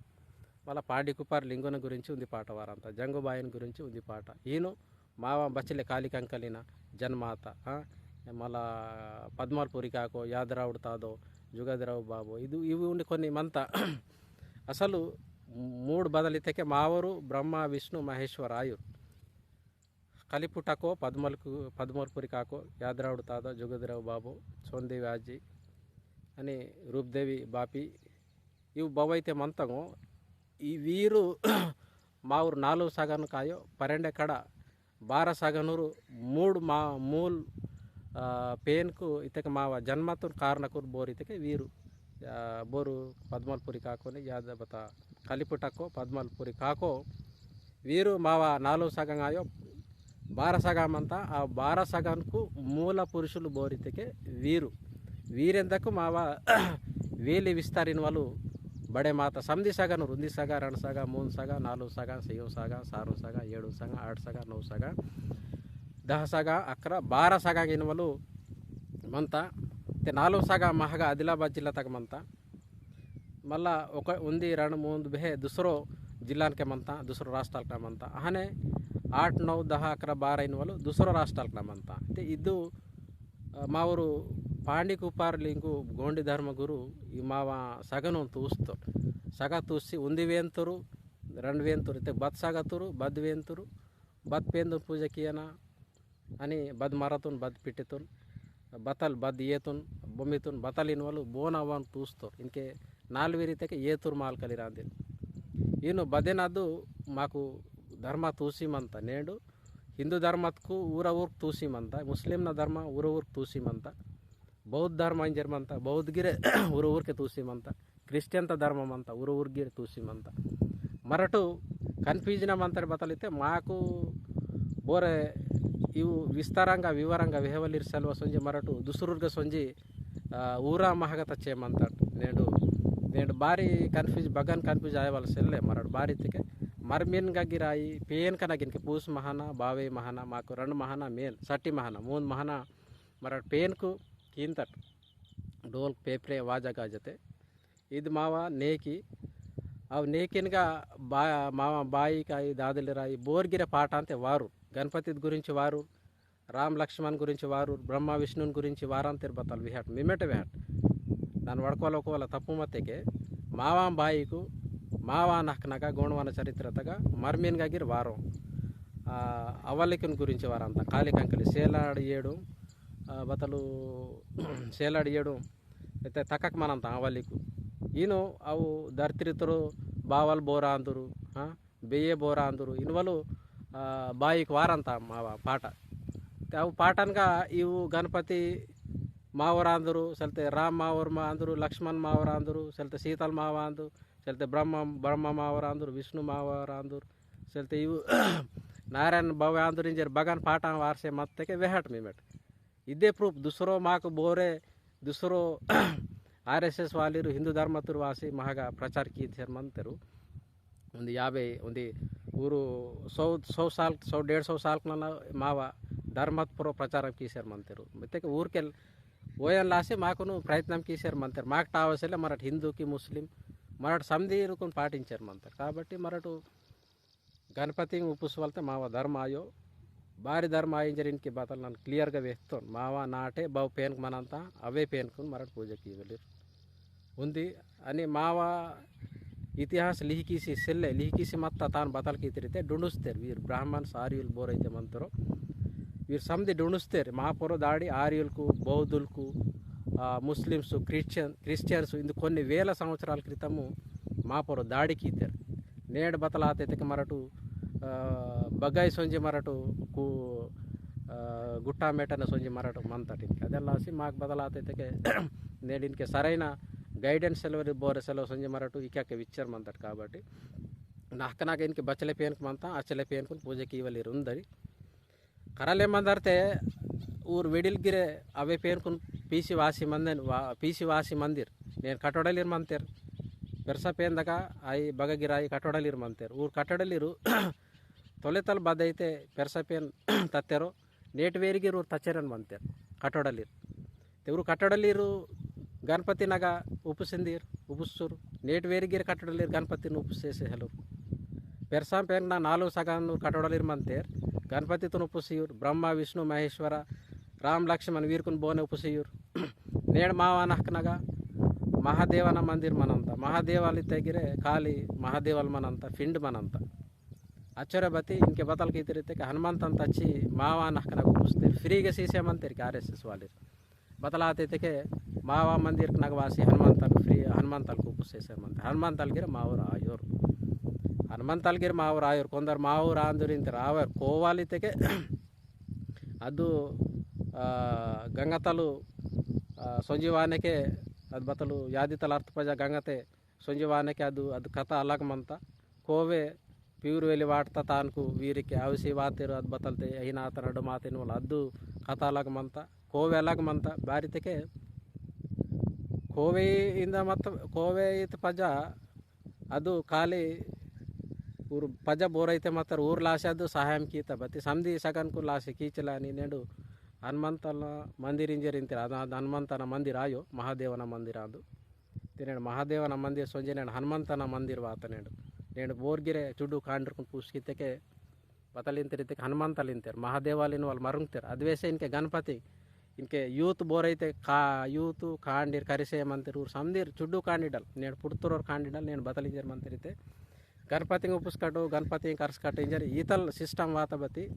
వాళ్ళ పాడికుపార్ లింగున గురించి ఉంది పాట వారంతా జంగుబాయిన్ గురించి ఉంది పాట ఈయను మావ బచ్చలే కాలికంకలిన జన్మాత మళ్ళా పద్మాల్పూరి కాకో యాదరావుడు తాదో జుగదిరావు బాబు ఇవి ఉండి కొన్ని మంత అసలు మూడు బదలితేకే మావరు బ్రహ్మ విష్ణు మహేశ్వర ఆయుర్ కలిపుటకో పద్మల్పురి కాకో యాదరావుడు తాత జుగదిరావు బాబు సోందేవి ఆజీ అని రూప్దేవి బాపి ఇవి బవైతే మంతగం ఈ వీరు మా ఊరు 4 సగను కాయో పరెండే కడ 12 సగనూరు 3 మా మూల్ పేన్కు ఇతక మా జన్మతు కారణకు బోర్ ఇతకే వీరు బోరు పద్మల్పురి కాకోని యాదబత కలిపుటకో పద్మల్పురి కాకో వీరు మావ 4 సగం ఆయో 12 సగమంతా ఆ 12 సగంకు మూల పురుషులు బోరితకే వీరెందకు మావ వేలి విస్తారిన వాళ్ళు బడే మాత సమది సగను రుంది సగ 2 సగ 3 సగ 4 సగ 6 సగ 7 సగ 7 సగ 8 సగ 9 సగ 10 సగ 11 12 సగ గిన వాళ్ళు మంత 4 సగ మహగా ఆదిలాబాద్ జిల్లా తగ మంత మళ్ళా ఒక ఉంది 2 3 బెహే దుసరో జిల్లానికి మంత దుసరో రాష్ట్రాలకు మంత అహనే 8 9 10 11 12 అయిన వాళ్ళు దుసరో రాష్ట్రాలకు నమంతా అంటే ఇది మా ఊరు పాండికుపార్ లింగు గోండి ధర్మగురు ఈ మావ సగను తూస్తారు సగ తూసి ఉంది వేంతురు 2 వేంతురు అయితే బత్ సగతురు బద్ వేంతురు బత్ పేందు పూజకియన అని బద్ మరతున్ బద్ పిట్టితున్ బతల్ బద్ ఏతున్ బొమ్మితున్ బతలిన వాళ్ళు బోనవ్వను తూస్తారు ఇంకే 4 ರೀತಿಗೆ ಏತುರ್ ಮಾಲ್ ಕಲಿರಾಂದಿ ಇನ್ನು ಬದೆನದು ಮಾಕು ಧರ್ಮ ತೂಸಿಮಂತ ನೇಡು ಹಿಂದೂ ಧರ್ಮಕ್ಕೂ ಊರಿಗೆ ತೂಸಿಮಂತ ಮುಸ್ಲಿಂನ ಧರ್ಮ ಊರಿಗೆ ತೂಸಿಮಂತ ಬೌದ್ಧ ಧರ್ಮ ಇಂಜರ್ಮಂತ ಬೌದ್ಧಗಿರೆ ಊರಿಗೆ ತೂಸಿಮಂತ ಕ್ರಿಶ್ಚಿಯನ್ ಧರ್ಮ ಅಂತ ಊರಿಗೆ ತೂಸಿಮಂತ ಮರಟು ಕನ್ಫ್ಯೂಷನ್ ಮಂತಾರೆ ಬತ್ತಲಿತ್ತೆ ಮಾಕು ಬೋರೆ ಇವು ವಿಸ್ತಾರಂಗ ವಿವರಂಗ ವಿಹವಲಿರ್ ಸಲ್ವ ಸೊಂಜಿ ಮರಟು ದುಸುರುರ್ಗ ಸೊಂಜಿ ಊರ ಮಹಗತ ಚೇಮಂತ నేడు బారీ బగన్ కన్ఫ్యూజ్ అయ్యే వాళ్ళు సెల్లే మరడు బారీ తికే మర్మీన్ గగిరాయి పేన్ కనగిన్కి పూస్ మహానా బావే మహానా మాకు 2 మహానా మేల్ సట్టి మహానా 3 మహానా మరడు పేన్కు కీంతట్ డోల్ పేప్రే వాజగా జతే ఇది మావ నేకి అవి నేకిన్గా మావ బాయికాయి దాదలిరాయి బోర్గిర పాట అంతే వారు గణపతి గురించి వారు రామ్ లక్ష్మణ్ గురించి వారు బ్రహ్మ విష్ణుని గురించి వారంతేరు బతాలు విహాట్ మిమెట విహాట్ ನಾನು ಒಡ್ಕೋಲಕೋಲ ತಪ್ಪು ಮತ್ತೆಗೆ ಮಾವಾ ಬಾಯಿಗೂ ಮಾವಾ ನಕ್ಕನಗ ಗೋಣವನ ಚರಿತ್ರತಗ ಮರ್ಮೀನ್ಗಾಗಿರ್ ವಾರೋ ಅವಲಿಕನ್ ಗುరించి వారంతా కాలికంకలి సేలాడి ఏడు బతలు సేలాడి ఏడు అయితే తక్కక మనంత అవలికు ఈను అವು ಧರ್ತಿರಿತರು ಬಾವಲ್ ಬೋರ ಅಂದರು ಬೆಯ್ಯೆ ಬೋರ ಅಂದರು ಇನ್ವಲು ಬಾಯಿಗೆ ವಾರಂತ ಮಾವ ಪಾಠ ಅವು ಪಾಠನ್ಗ ಇವು ಗಣಪತಿ ಮಾವರ ಅಂದರು ಸಲ್ತೆ ರಾಮ್ ಮಾವರ ಅಂದರು ಲಕ್ಷ್ಮಣ್ ಮಾವರ ಅಂದರು ಸಲ್ತೆ ಸೀತಲ್ ಮಾವ ಅಂದರು ಸಲ್ತೆ ಬ್ರಹ್ಮ ಮಾವರ ಅಂದರು ವಿಷ್ಣು ಮಾವರ ಅಂದರು ಸಲ್ತೆ ಇವು ನಾರಾಯಣ ಭವ್ಯ ಅಂದರು ಇಂಜರ್ ಬಗನ್ ಪಾಠ ವಾರ್ಸೆ ಮತ್ತೆ ವೆಹಟ್ ಮಿಮೆಟ್ ಇದೇ ಪ್ರೂಫ್ ದುಸರೋ ಮಾಕು ಬೋರೆ ದುಸರೋ RSS ವಾಲಿರು ಹಿಂದೂ ಧರ್ಮತರು ವಾಸಿ ಮಹಾಗ ಪ್ರಚಾರ ಕೀರ್ತಿರ್ಮಂತರು ಒಂದು 50 ಒಂದು ಊರು 100 ಸಾಲ್ 100-150 ಸಾಲ್ಕನ ಮಾವ ಧರ್ಮತ್ ಪ್ರಚಾರ ಕೀಸರ್ಮಂತರು ಮತ್ತೆ ಊರ್ಕೆ ఓయన్ లాసి మాకును ప్రయత్నం కీసారు మంతారు మాకు టావసలే మరటు హిందూకి ముస్లిం మరటు సంధీరుకుని పాటించారు మంతారు కాబట్టి మరటు గణపతి ఉప్పుసు వెళ్తే మా ధర్మ ఆయో ಭಾರಿ ಧರ್ಮ ಇಂಜರಿನ್ಕೆ ಬಾತಲ್ ನಾನು ಕ್ಲಿಯರ್గా వేస్తాను మావ నాటే బావు పేనుకు మనంతా అవే పేనుకుని మరటి పూజకి ఇవ్వలేరు ఉంది అని మావ ಇತಿಹಾಸ ಲಿಹಿಕಿಸಿ ಸೆಲ್ಲೆ ಲಿಹಿಕಿಸಿ ಮತ್ತ ತಾನು ಬತಲ್ಕಿ ತಿರಿತೆ ಡುಣಿಸ್ತಾರೆ వీరు బ్రాహ్మణ్స్ ఆర్యులు బోరైతే మంతరో వీరు సమిది డుణుస్తారు మహాపుర దాడి ఆర్యులకు బౌద్ధులకు ముస్లిమ్స్ క్రిస్టియన్స్ ఇందు కొన్ని వేల సంవత్సరాల క్రితము మహాపుర దాడికి ఇద్దరు నేడు బతలాతైతే మరటు ಬಗ್ಗಾಯಿ ಸೊಂಜಿ ಮರಟು ಕು ಗುಟ್ಟ ಮೇಟನ ಸೊಂಜಿ ಮರಟು ಮಂತಟಿನ್ಕೆ ಅದೆಲ್ಲ ಹಸಿ ಮಾಕ್ ಬದಲಾತೈತೆ నేడిన్కే సరైన గైడెన్స్ సెలవు బోరే సెలవు సొంజి మరటు ఇక్యాకే విచ్చారు మంతటి కాబట్టి నాకు ఇన్కి బచ్చలే పేనుకు మంత అచ్చలే పేనుకుని పూజకి ఇవ్వలేరు ఉందని కరలేమందరితే ఊరు వెడిల్గిరే అవే పేనుకుని పీసి వాసి మందిర్ నేను కట్టడలేరు మంతేరు పెరస పేందక అయి బగగిరాయి కట్టడలేరు మంతేరు ఊరు కట్టడలేరు ತೊಲೆತಲ್ ಬದೈತೆ ಪೆರ್ಸಪೇನ್ ತತ್ತೇರೋ ನೇಟ್ ವೇರಿಗೆ ಊರು ತಚ್ಚೇರನ್ ಮಂತೇರು ಕಟ್ಟೋಡಲ್ಲಿರು ಇವರು ಕಟ್ಟೋಡಲ್ಲಿರು ಗಣಪತಿನಾಗ ಉಪಸಿಂದಿರು ಉಪಸ್ಸೂರು ನೇಟ್ ವೇರಿಗಿರು ಕಟ್ಟೋಡಲ್ಲಿರು ಗಣಪತಿನ ಉಪಸೇಸಿ ಹೇಳೋರು ಪೆರ್ಸಾಂಪೇನ 4 ಸಗನ್ನು ಕಟ್ಟೋಡಲ್ಲಿರು ಮಂತೇರು ಗಣಪತಿತನ ಉಪಸಿಯೂರು ಬ್ರಹ್ಮ ವಿಷ್ಣು ಮಹೇಶ್ವರ ರಾಮ್ ಲಕ್ಷ್ಮಣ್ ವೀರ್ಕುನ್ ಬೋನೆ ಉಪಸಿಯೂರು ನೇಡ್ ಮಾವನ ಹಕ್ಕನಾಗ ಮಹಾದೇವನ ಮಂದಿರ್ ಮನಂತ ಮಹಾದೇವಾಲಿ ತೆಗಿರೆ ಖಾಲಿ ಮಹಾದೇವಲ್ ಮನಂತ ಫಿಂಡ್ ಮನಂತ ಅಚ್ಚರಬತಿ ಇನ್ಕೆ ಬತಲ್కి ತಿರಿತೆ ಹನುಮಂತ ಅಂತ ಹಚ್ಚಿ ಮಾವ ನಕ್ಕನಾಗ ಉಪಿಸ್ತಾರೆ ಫ್ರೀಗೆ ಸೀಸೇಮಂತೇರಿ RSS ವಾಲಿರು ಬತಲಾತೈತೆ ಮಾವ ಮಂದಿರ್కి ನಗವಾಸಿ ಹನುಮಂತಲ್ ಫ್ರೀ ಹನುಮಂತಲ್కి ಉಪಿಸೇಸೇಮಂತ ಹನುಮಂತಲ್ಗಿರ ಮಾವರು ಆಯೋರು ಹನುಮಂತಲ್ಗಿರ ಮಾವರು ಆಯೋರು కొందరు ಮಾವರು ಆಂದುರಿಂತ ರಾವರು ಕೋವಾಲಿತೆಗೆ ಅದು ಗಂಗತಲು ಸಂಜೀವಾನಕ್ಕೆ ಅದು ಬತಲು ಯಾದಿತಲ ಅರ್ಥಪಜ ಗಂಗತೆ ಸಂಜೀವಾನಕ್ಕೆ ಅದು ಕಥಾ ಅಲಗಮಂತ ಕೋವೆ ಪ್ಯೂರ್ ವೇಲಿ ವಾಡ್ತಾ ತಾನ್ಕು ವೀರಿಗೆ ಅವಸಿ ವಾತಿರು ಅದು ಬತಲ್ತೆ ಐನಾತ ನಡು ಮಾತಿನ ಅದು ಕಥಾ ಅಲಗಮಂತ ಕೋವೆ ಅಲಗಮಂತ ಬಾರಿತಕ್ಕೆ ಕೋವೆಯಿಂದ ಮತ್ತು ಕೋವೆ ಇತ್ತು ಪಜ ಅದು ಖಾಲಿ ಊರು ಪಜ ಬೋರೈತೆ ಮತ್ತು ಊರು ಲಾಸೆ ಅದು ಸಹಾಯಂ ಕೀತ ಬತ್ತಿ ಸಮದಿ ಸಗನ್ಕು ಲಾಸೆ ಕೀಚಲ ನೀನೆಡು ಹನುಮಂತನ ಮಂದಿರ ಇಂಜರಿಂತೀರ ಅದು ಹನುಮಂತನ ಮಂದಿರ ಆಯೋ ಮಹಾದೇವನ ಮಂದಿರ ಅದು ತಿನೇಡು ಮಹಾದೇವನ ಮಂದಿರ ಸೊಂಜೆ ನೇಡು ಹನುಮಂತನ ಮಂದಿರ ವಾತ నేను ಬೋರ್ಗಿರೆ ಚುಡ್ಡು ಕಾಂಡ್ರಕೊಂಡು ಪೂಸ್ಕಿತ್ತಕ್ಕೆ ಬತಲಿಂತಿರಿತಕ್ಕೆ ಹನುಮಂತಲಿಂತಾರೆ ಮಹಾದೇವಾಲಿನ వాళ్ళు ಮರುಂಗ್ತಾರೆ ಅದು ವೇಸೆ ಇನ್ಕೆ ಗಣಪತಿ ಇನ್ಕೆ ಯೂತ್ ಬೋರೈತೆ ಯೂತು ಕಾಂಡಿರ್ ಕರಿಸೇಯಮಂತಿರು ಊರು ಸಮದಿರ್ ಚುಡ್ಡು ಕಾಂಡಿಡಲ್ నేను ಪುಡ್ತುರೋರು ಕಾಂಡಿಡಲ್ నేను ಬತಲಿಂಜರ್ ಮಂತಿರಿತೆ ಗಣಪತಿಗೆ ಉಪ್ಪಿಸ್ಕಟ್ಟು ಗಣಪತಿ ಕರ್ಸ್ಕಟ್ಟು ಇಂಜರ್ ಈತಲ್ ಸಿಸ್ಟಮ್ ವಾತ ಬತ್ತಿ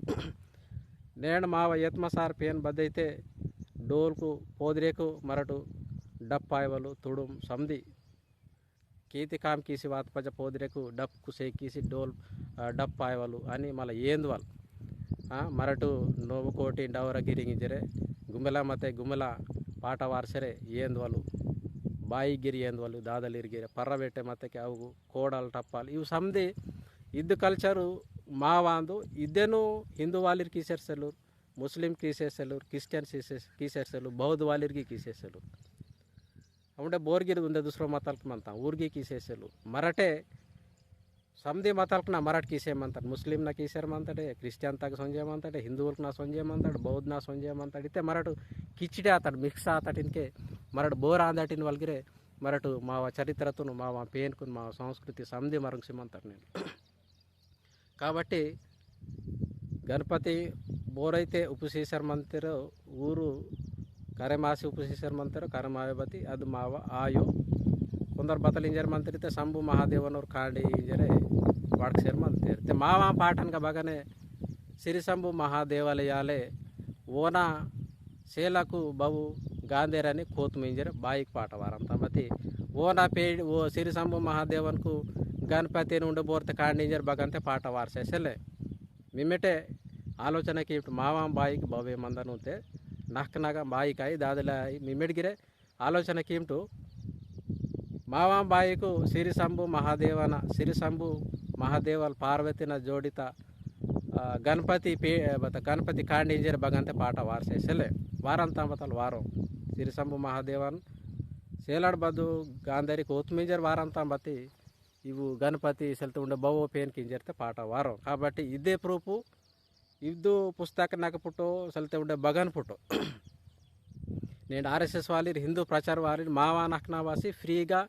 నేను మావ ఎత్మసార్ పేన్ బద్దైతే డోల్కు పోదిరేకు మరటు డప్పాయవలు తుడుం సమది కీతి కామ్ కీసి వాత పజ పోదిరేకు డప్కు సేకీసి డోల్ డప్పాయవలు అని మళ్ళీ ఏందువల్ మరటు నోవుకోటి డవరగిరింగిజరే గుమ్మెల ಮತ್ತೆ ಗುಮ್ಮೆಲ ಪಾಠ ವಾರ್ಸರೆ ఏందువలు ಬಾಯಿಗಿರಿ ఏందువలు ದಾದಲಿರ್ಗಿರೆ ಪರ್ರಬೆಟ್ಟೆ ಮತ್ತೆ ಅವು ಕೋಡಲ್ ಟಪ್ಪಾಲ್ ಇವು ಸಮದಿ ಇದ್ದು ಕಲ್ಚರು ಮಾವಾಂದು ಇದ್ದೇನು ಹಿಂದೂ ವಾಲಿರ್ ಕೀಸೆರ್ಸಲು ಮುಸ್ಲಿಂ ಕೀಸೆರ್ಸಲು ಕ್ರಿಶ್ಚಿಯನ್ ಕೀಸೆರ್ಸಲು ಬೌದ್ಧ ವಾಲಿರ್ಗಿ ಕೀಸೆರ್ಸಲು ಅವುಂಡೆ ಬೋರ್ಗಿರ್ ಉಂದೆ ದುಸ್ರೋ ಮಾತಾಲ್ಕ ಮಂತ ಊರ್ಗಿ ಕೀಸೆರ್ಸಲು ಮರಾಠೆ ಸಮದಿ ಮಾತಾಲ್ಕನ ಮರಾಠ ಕೀಸೇಮಂತಾడు ಮುಸ್ಲಿಂನ ಕೀಸೇರ್ಮಂತಾಡೆ ಕ್ರಿಶ್ಚಿಯನ್ ತಾಗ ಸೊಂಜೇಮಂತಾಡೆ ಹಿಂದೂಲ್ಕನ ಸೊಂಜೇಮಂತಾడు ಬೌದ್ಧನ ಸೊಂಜೇಮಂತಾడు ಇತ್ತೆ ಮರಾಠು ಕಿಚಡಿ ಆತಾಡು ಮಿಕ್ಸ್ ಆತಾಟಿನ್ಕೆ ಮರಾಠ ಬೋರ್ ಆಂದಾಟಿನ ವಲ್ಗಿರೆ ಮರಾಠು ಮಾವ ಚರಿತ್ರತುನು ಮಾವ ಪೇನ್ಕುನ್ ಮಾವ ಸಂಸ್ಕೃತಿ ಸಮದಿ ಮರಂಗ್ಸಿಮಂತಾడు నేను కాబట్టి గణపతి ಬೋರೈತೆ ಉಪಸೀಸರ್ ಮಂತಿರೋ ಊರು ಕರೆಮಾಸಿ ಉಪಸೀಸರ್ ಮಂತಿರೋ ಕರೆಮಾಯಬತಿ ಅದು ಮಾವ ಆಯೋ కొందరు బతలు ఇంజర్ మంతిరితే శంభు మహాదేవనూరు కాండి ఇంజరే వాడికి సేర్ మంతిరితే మావ పాఠన్గా బాగానే సిరి శంభు మహాదేవాలయాలే ఓన సేలకు బవు గాంధేరని కోతుమ ఇంజరే బాయికి పాట వారంతా బతి ఓన పేడి ఓ సిరి శంభు మహాదేవన్కు గణపతి నుండి ಬೋರ್ತೆ ಕಾಂಡಿಂಜರ್ ಬಗಂತೆ ಪಾಠ ವಾರ್ಸೆಸೆಲೆ మిమ్మెటే ఆలోచనకి ఇప్పుడు మావాం బాయికి బవే మందనుతే నక్కనగా బాయికాయి దాదలాయి మిమ్మెడిగిరే ఆలోచనకి ఏమిటು మావాం బాయికు సిరిశంభు మహాదేవల్ పార్వతిన జోడిత ಗಣಪತಿ ಕಾಂಡಿಂಜರ್ ಬಗಂತೆ ಪಾಠ ವಾರ್ಸೆಸೆಲೆ ವಾರಂತ ಬತ್ತಲ್ ವಾರೋ ಸಿರಿಶಂಭು ಮಹಾದೇವನ್ ಸೇಲಾಡ್ ಬದು ಗಾಂಧಾರಿ ಕೋತ್ಮಿಂಜರ್ ವಾರಂತ ಬತ್ತಿ ಇವು ಗಣಪತಿ ಸೆಲ್ತು ಉಂಡೆ ಬವ್ವ ಪೇನ್ ಕಿಂಜರ್ತೆ ಪಾಠ ವಾರೋ కాబట్టి ಇದೇ ಪ್ರೂಫು ಇದು ಪುಸ್ತಕ ನಾಗ ಪುಟ್ಟು ಸೆಲ್ತೆ ಉಂಡೆ ಬಗನ್ ಪುಟ್ಟು నేను RSS ವಾಲಿರ್ ಹಿಂದೂ ಪ್ರಚಾರ ವಾಲಿರ್ ಮಾವ ನಕ್ನಾವಾಸಿ ಫ್ರೀగా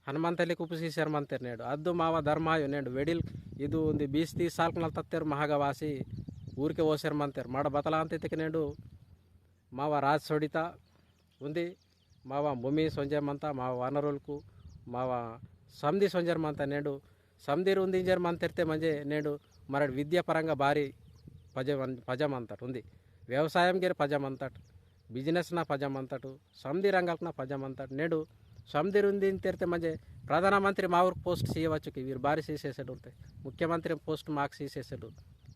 ಹನುಮಂತಲಿಗೆ ಉಪಸೀಸರ್ ಮಂತೇರ್ నేడు ಅದು ಮಾವ ಧರ್ಮಾಯು నేడు ವೆಡಿಲ್ ಇದು ಒಂದು 20-30 ಸಾಲ್ಕನಲ್ಲಿ ತತ್ತೇರು ಮಹಾಗವಾಸಿ ಊರಿಗೆ ಹೋಸ್ಯಾರ ಮಂತೇರು ಮಾಡ ಬತಲ ಅಂತೈತಕ್ಕೆ నేడు మావ రాజ్ సొడిత ఉంది మావ భూమి సొంజమంత మావ వనరులకు మావ సమిది సొంజమంత నేడు సమిది ఉందింజర్ మంతెర్తే మంజే నేడు మరడు విద్యాపరంగా భారీ పజమంతట ఉంది వ్యవసాయం గిరి పజమంతట బిజినెస్ನ పజమంతటు సమిది రంగాలకున పజమంతట నేడు సమిది ఉందిని తెరితే మంజే ప్రధానమంత్రి మా ఊరికి పోస్ట్ చేయవచ్చు వీరు భారీ సీసేసాడు ఉంటాయి ముఖ్యమంత్రి పోస్ట్ మాకు సీసేసాడు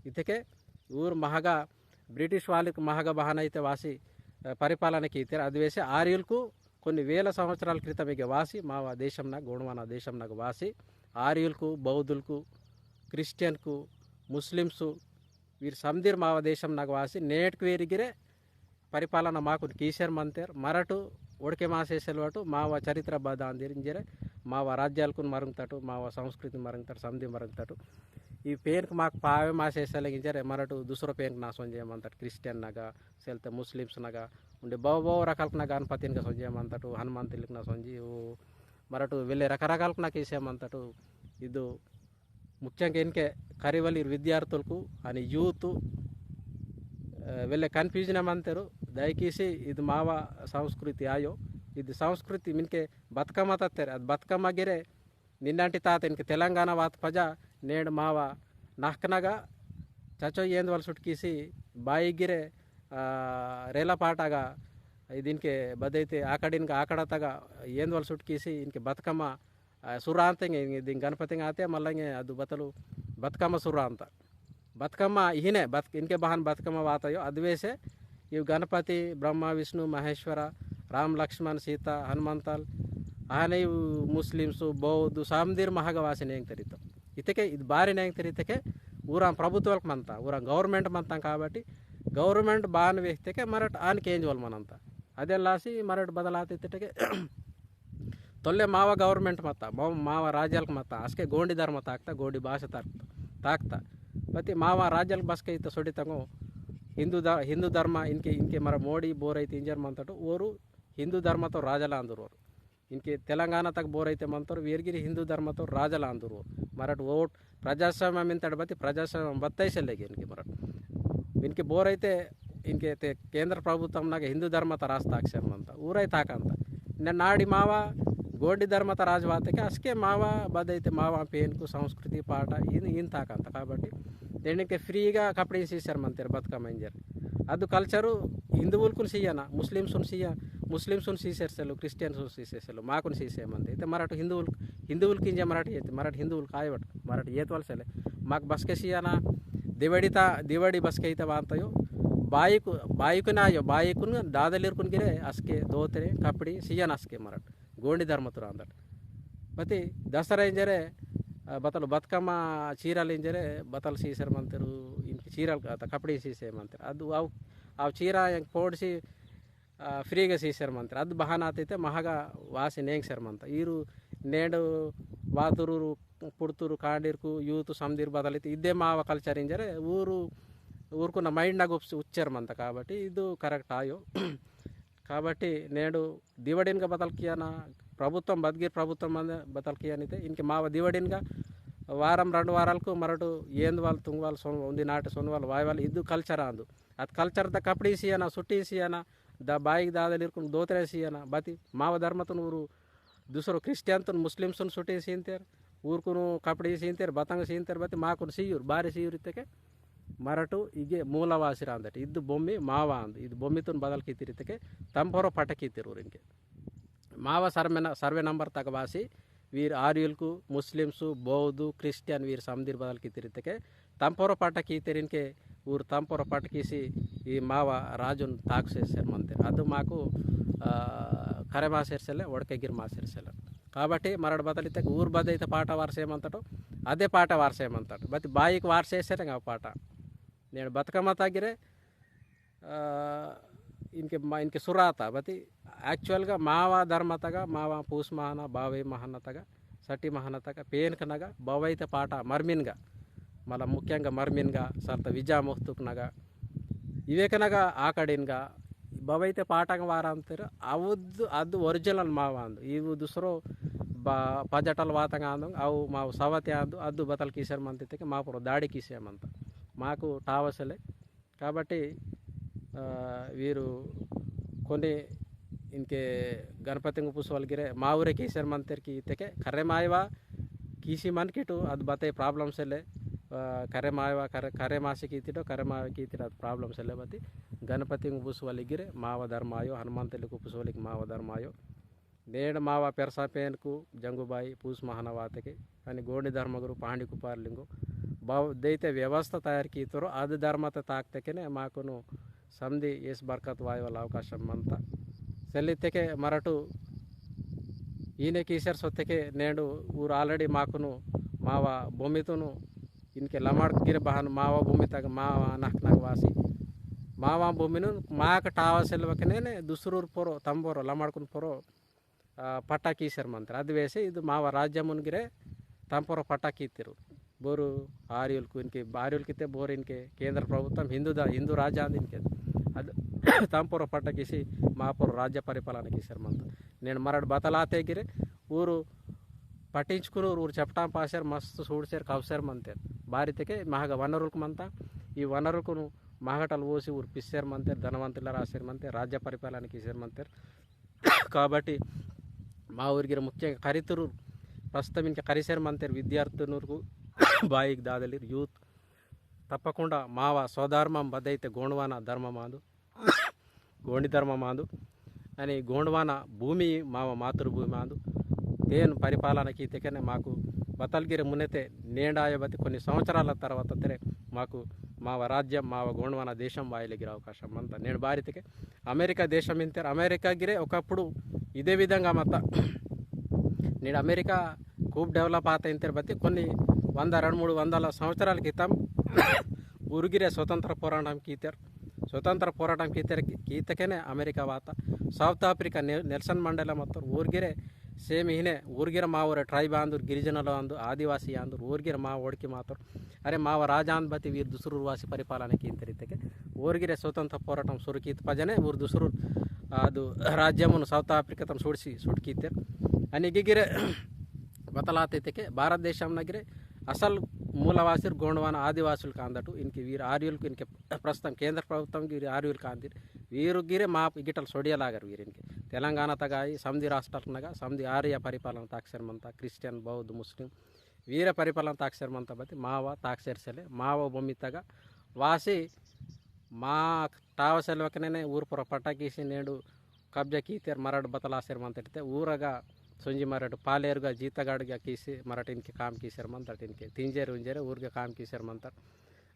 ఇతకే ఊరు మహగా బ్రిటిష్ వాళ్ళకి మహగా బహాన అయితే వాసి పరిపాలనకి ఇతర అది వేసి ఆర్యులకు కొన్ని వేల సంవత్సరాల క్రితం ఇక వాసి మా దేశంనాಗ గోండ్వానా దేశంనాಗ వాసి ఆర్యులకు బౌద్ధులకు క్రిస్టియన్కు ముస్లిమ్సు వీరు సమిదిర్ మా దేశంనాಗ వాసి నేటికి వేరిగిరే పరిపాలన మాకు కీసర్ మంతేర్ మరటు ఒడికే మాసేసెల్వటు మావ చరిత్ర బాధ అందిరింజరే మావ రాజ్యాలకు మరుగుతాడు మావ సంస్కృతి మరుగుతాడు సమిది మరుగుతాడు ఈ పేరుకి మాకు పావే మాసేసలింజరే మరటు దుసర పేరుకి నా సొంజేయమంటాడు క్రిస్టియన్నాగా సెల్తే ముస్లిమ్స్నాగా ఉండే బహు రకాలకు నా గణపతినిగా సొంజేయమంటాడు హనుమంతులకి నా సొంజి మరటు వెళ్ళే రకరకాలకు నాకు వేసేయమంటాడు ఇది ముఖ్యంగా ఇన్కే కరివలి విద్యార్థులకు అని యూత్ వెళ్ళే కన్ఫ్యూజన్ ఏమంటారు దయచేసి ఇది మావ సంస్కృతి ఆయో ఇది సంస్కృతి మిన్కే బతుకమ్మ తత్తారు అది బతుకమ్మ గిరే నిన్నటి తాత ఇంక తెలంగాణ వాత పజ నేడు మావ నహ్కనగా చచో ఏంది వాళ్ళు సుట్కీసి బాయి గిరే రేల పాటగా దీనికి బదైతే ఆకడిన్కి ఆకడతగా ఏంది వాళ్ళు సుట్కీసి ఇంక బతుకమ్మ సుర ಅಂತ దీని గణపతి ఆతే మళ్ళీ అది బతలు బతుకమ్మ సుర ಅಂತ బతుకమ్మ ఈయనే ఇన్కే బహాన్ బతుకమ్మ వాతాయో అది వేసే ఇవి గణపతి బ్రహ్మ విష్ణు మహేశ్వర రామ్ లక్ష్మణ్ సీత హనుమంతాల్ ಆನೆ ಇವು ಮುಸ್ಲಿಮ್ಸು ಬೌದ್ಧ ಸಾಮದಿರ್ ಮಹಗವಾಸಿ ನೇಂಗ್ ತೆರೀತಾం ఇతకే ఇది భారీ నేంగ్ తెరితకే ఊరా ప్రభుత్వాలకు మంత ఊరా గవర్నమెంట్ మంతాం కాబట్టి గవర్నమెంట్ బాగా వేస్తేకే మరట్ ఆనికి ఏం చేయాలి మనంత అదే లాసి మరట్ బదలాతిట్టకే ತೊಲ್ಲೆ ಮಾವ ಗೌರ್ಮೆಂಟ್ ಮತ್ತ ಮಾವ ರಾಜ್ಯಾలకు ಮತ್ತ ಅಸ್ಕೆ ಗೋಂಡಿ ಧರ್ಮ ತಾಕ್ತಾ ಗೋಂಡಿ ಭಾಷೆ ತಾಕ್ತಾ ಮತ್ತೆ ಮಾವ ರಾಜ್ಯಾలకు ಬಸ್ಕೆ ಇತ್ತ ಸೊಡಿತಂಗೋ ಹಿಂದೂ ಧರ್ಮ ಇನ್ಕೆ ಮರ ಮೋಡಿ ಬೋರ್ ಐತಿ ಇಂಜರ್ ಮಂತಟು ಓರು ಹಿಂದೂ ಧರ್ಮతో ರಾಜಲ ಅಂದರು ಇನ್ಕೆ ತೆಲಂಗಾಣ ತಗ ಬೋರ್ ಐತೆ ಮಂತರು ವೀರ್ಗಿರಿ ಹಿಂದೂ ಧರ್ಮతో ರಾಜಲ ಅಂದರು ಮರಟ್ ಓಟ್ ಪ್ರಜಾಸ್ವಾಮ್ಯ ಮಿಂತಡ ಬತ್ತಿ ಪ್ರಜಾಸ್ವಾಮ್ಯ ಬತ್ತೈಸಲ್ಲೆಗೆ ಇನ್ಕೆ ಮರಟ್ ಇನ್ಕೆ ಬೋರ್ ಐತೆ ಇನ್ಕೆ ಕೇಂದ್ರ ప్రభుత్వంನಾಗ ಹಿಂದೂ ಧರ್ಮತ ರಾಸ್ತಾಕ್ಷರ್ ಮಂತ ಊರೈತೆ ಹಾಕಂತ ನಾಡಿ ಮಾವ ಗೋಂಡಿ ಧರ್ಮತ ರಾಜವಾತಕ್ಕೆ ಅಷ್ಟೇ ಮಾವ ಬದೈತೆ ಮಾವ ಪೇನ್ಕು ಸಂಸ್ಕೃತಿ ಪಾಠ ಇನ್ ತಾಕಂತ కాబట్టి దేనికి ఫ్రీగా కపడే చేశారు మంతేరు బతుకమ్మ ఇంజర్ ಅದು కల్చరు హిందువులకు సీయన ముస్లిమ్స్ను సీసేర్సలు క్రిస్టియన్స్ సీసేసలు మాకుని సీసేయమంది అయితే మరాఠ హిందువులకి ఇంజ మరాఠీ అయితే మరాఠ హిందువులు కాయబట్ మరాఠ ఏతవలసలే మాకు బస్కే సీయన ದಿವಡಿ ಬಸ್ಕೆ ಐತೆ ಬಾಂತಯೋ ಬಾಯಿಕುನಾಯೋ ಬಾಯಿಕುನ್ ದಾದಲಿರ್ಕುನ್ಗಿರೆ ಅಸ್ಕೆ ದೋತರೆ ಕಪಡಿ ಸೀಯನ ಅಸ್ಕೆ ಮರಾಠ ಗೋಂಡಿ ಧರ್ಮತುರ ಅಂದಟ್ ಮತ್ತೆ ದಸರಾ ಇಂಜರೆ ಬತಲು ಬతుಕಮ್ಮ చీరలు ఇంజరే బతలు సీసేమంటారు ఇంక చీరలు కపడి సీసేయమంటారు ಅದು ಅವು చీర ಪೋಡಿಸಿ ಫ್ರೀಗೆ ಸೀಸೇರ್మంటారు ಅದು ಬಹಾನಾತೈತೆ ಮಹಗ ವಾಸಿ ನೇಂಗ್ಸೇರ್మంತ ಈರು ನೇಡು ವಾತುರು ಪುಡ್ತೂರು ಕಾಂಡಿರ್ಕು ಯೂತ್ ಸಮದಿರ್ ಬದಲೈತೆ ಇದೇ ಮಾವ ಕಲ್ಚರ್ ಇಂಜರೆ ఊరుకున్న మైండ్ನಾಗ ఉచ్చారమంత కాబట్టి ఇది కరెక్ట్ ఆయో కాబట్టి నేడు దివడిన్గా బతల్కియాన ప్రభుత్వం బద్గిర్ ప్రభుత్వం బతల్కియానైతే ఇంక మావ దివడిన్గా వారం 2 వారాలకు మరటు ఏంది వాళ్ళు తుంగవాళ్ళు ఉంది నాటి సొన్నవాళ్ళు వాయివాళ్ళు ಇದು ಕಲ್ಚರ್ ಅಂದು ಅದು ಕಲ್ಚರ್ದ ಕಪಡಿ ಸಿಯನ ಸುಟ್ಟಿ ಸಿಯನ ಬಾಯಿಗೆ ದಾದಲಿರ್ಕೊಂಡು ದೋತ್ರೆ ಸಿಯನ ಬತಿ ಮಾವ ಧರ್ಮತನ ಊರು ದುಸರು ಕ್ರಿಸ್ಟಿಯನ್ತನ ಮುಸ್ಲಿಮ್ಸನ್ ಸುಟ್ಟಿ ಸೀಂತೇರು ಊರ್ಕು ಕಪಡಿ ಸೀಂತೇರು ಬತಂಗ ಸೀಂತೇರು ಬತಿ ಮಾಕೊಂಡು ಸೀಯೂರು ಬಾರಿ ಸೀಯೂರು ಇತ್ತಕ್ಕೆ ಮರಟು ಹೀಗೆ ಮೂಲವಾಸಿರ ಅಂದಟ್ಟು ಇದು ಬೊಮ್ಮಿ ಮಾವ ಅಂದು ಇದು ಬೊಮ್ಮಿತನ ಬದಲ್ಕಿತ್ತಿರಿತಕ್ಕೆ ತಂಪೊರ ಪಟಕಿತ್ತಿರು ಊರಿಂಗೆ ಮಾವ ಸರ್ವೆ ನಂಬರ್ ತಗವಾಸಿ వీరు ఆర్యులకు ముస్లిమ్సు బౌద్ధు క్రిస్టియన్ వీరు సమదిర్ బదల్కి తిరిగితే తంపొర పట్టకి తిరిగికే ఊరు తంపొర పట్టకీసి ఈ మావ రాజును తాకు చేశారు మంతే ಅದು మాకు ಕರೆ ಮಾಸೇರ್ಸಲ್ಲ ಒಡಕೆಗಿರ್ ಮಾಸೇರ್ಸಲ್ಲ కాబట్టి మరడు బదలితే ఊరు బదైతే పాట వారసేయమంతటో అదే పాట వారసేయమంతాడు బతి బాయికి వారసేసారు ఇంకా పాట నేను బతుకమ్మ తగ్గిరే ఇంకే సురాత బతి యాక్చువల్గా మావ ధర్మతగా మావ పూస్ మహన బావై మహన్నతగా సటి మహనతగా పేన్కనగా బవైతే పాట మర్మిన్గా మళ్ళీ ముఖ్యంగా మర్మిన్గా సర్త విజా మొహ్తుక్నగా ఇవేకనగా ఆకడిన్గా ಬವೈತೆ ಪಾಠಂಗ ವಾರ ಅಂತಾರೆ ಅದು ಒರಿಜಿನಲ್ ಮಾವ ಅಂದು ಇವು ದುಸರೋ ಪಜಟಲ್ ವಾತಂಗ ಅಂದಂಗೆ ಅವು ಮಾವು ಸವತೆ ಅಂದು ಅದು ಬತಲ್ ಕೀಸರ್ ಮಂತಿದ್ದಕ್ಕೆ ಮಾಪುರ ದಾಡಿ ಕೀಸೇಮಂತ మాకు టావసలే కాబట్టి వీರು కొన్ని इनके गणपति पुष्पलगिरे मावरे कीसर मंतर की तेके खर्रे मायवा कीसी मन किटू अद बते प्रॉब्लम से ले खर्रे मायवा खर्रे मासी की तिटो खर्रे मायवा की तिट प्रॉब्लम से ले बती गणपति पुष्पलगिरे माव धर्मायो हनुमंतलिकु पुष्पलिक माव धर्मायो नेड मावा पेरसा पेन को जंगुबाई पूस महानवाते अनि गोंडी धर्मगुरु पांडी कुपारलिंगो भाव दैते व्यवस्था तैयार की तोरो अद धर्मत ताकते माकुनु समधि इस बरकत वायुवल अवकाशम अंता సెల్లిత్తెకే మరటు ఈయన కీసర్ సొత్తెకే నేడు ఊరు ఆల్రెడీ మాకును మావ భూమితోను ఇన్కే లమాడ్ గిర బహన్ మావ భూమి తగ మావ నాకు వాసి మావ భూమిను మాక టావ సెల్వకనే దుసరూరు పొరో తంబోరో లమాడ్కుని పొరో పట్టా కీసర్ మంత్ర అది వేసి ఇది మావ రాజ్యమునిగిరే తంపొర పట్టా కీతిరు బోరు ఆర్యులకు ఇన్కే ఆర్యులకితే బోరు ఇన్కే కేంద్ర ప్రభుత్వం హిందూ రాజ్యాంగం ఇన్కే అది తంపొర పట్టకేసి మాపుర రాజ్య పరిపాలన కీసారు మంత నేను మరడు బతలాతే గిరే ఊరు పట్టించుకుని ఊరు చెప్పటం పాసారు మస్తు చూడిసారు కవసారు మంతే భారతకే మహగ వనరులకు మంతా ఈ వనరుకును మహగటలు పోసి ఊరు పిస్సారు మంతే ధనవంతుల రాశారు మంతే రాజ్య పరిపాలన కీసారు మంతారు కాబట్టి మా ఊరిగిర ముఖ్యంగా కరితురు ప్రస్తుతం ఇంకా కరిసారు మంతారు విద్యార్థులకు బాయికి దాదలిరు యూత్ తప్పకుండా మావ స్వధర్మం బద్దయితే గోండ్వాన ధర్మమాదు గోండి ధర్మమాదు అని గోండ్వాన భూమి మావ మాతృభూమి మాదు తేను పరిపాలనకి తెకనే మాకు బతల్గిరి మునెతే నేడాయబతి కొన్ని సంవత్సరాల తర్వాత తెరే మాకు మావ రాజ్యం మావ గోండ్వాన దేశం వాయిలగిరే అవకాశం అంతా నేను భారతకే అమెరికా దేశం ఇంతారు అమెరికా గిరే ఒకప్పుడు ఇదే విధంగా మత నేను అమెరికా खूब डेवलप आता इंतर बत्ती కొన్ని 100-200 సంవత్సరాల క్రితం ఊరిగిరే స్వతంత్ర పోరాటం కీతారు స్వతంత్ర పోరాటం ಕೀತಕೇನೆ ಅಮೆರಿಕ ವಾತ ಸೌತ್ ಆಫ್ರಿಕಾ ನೆಲ್ಸನ್ ಮಂಡೇಲ ಮತ್ತು ಊರ್ಗಿರೆ ಸೇಮ್ ಹಿನೆ ಊರ್ಗಿರ ಮಾವರ ಟ್ರೈಬ್ ಅಂದ್ರು ಗಿರಿಜನಲು ಅಂದು ಆದಿವಾಸಿ ಅಂದ್ರು ಊರ್ಗಿರ ಮಾವ ಓಡ್ಕಿ ಮಾತರು ಅರೆ ಮಾವ ರಾಜ ಅಂದ್ ಬತ್ತಿ ವೀರ್ ದುಸರು ವಾಸಿ ಪರಿಪಾಲನೆ ಕೀಂತರಿದ್ದಕ್ಕೆ ಊರ್ಗಿರೆ ಸ್ವತಂತ್ರ ಹೋರಾಟం ಸುರುಕೀತ್ ಪಜನೆ ಊರ್ ದುಸರು ಅದು ರಾಜ್ಯವನ್ನು ಸೌತ್ ಆಫ್ರಿಕಾ ತಮ್ಮ ಸುಡ್ಕೀತಾರೆ ಅನಿಗಿಗಿರೆ బతలాతైతే భారతదేశంనగిరే అసలు మూలవాసిరు గోండ్వాన ఆదివాసులు కాందటు ఇన్కి వీరు ఆర్యులకు ఇన్కి ప్రస్తుతం కేంద్ర ప్రభుత్వంకి వీరు ఆర్యులు కాందిరు వీరు గిరే మా గిట్టలు సొడియలాగారు వీరికి తెలంగాణ తగాయి సమిది రాష్ట్రాలనగా సమిది ఆర్య పరిపాలన తాక్షరమంతా క్రిస్టియన్ బౌద్ధ ముస్లిం వీర పరిపాలన తాక్షరమంతా బతి మావ తాక్షరసలే మావ బొమ్మితగా వాసి మా టావసెల్వకనే ఊరుపుర పట్టాకీసి నేడు కబ్జా కీతేరు మరడు బతలాసేరు మంతటితే ఊరగా सुंजी मराठ पालेरुगा जीतगाड़गा कीसी मराठ इनके काम कीसर मंतर इनके तिंजेर उंजेरे ऊर्गे काम कीसर मंतर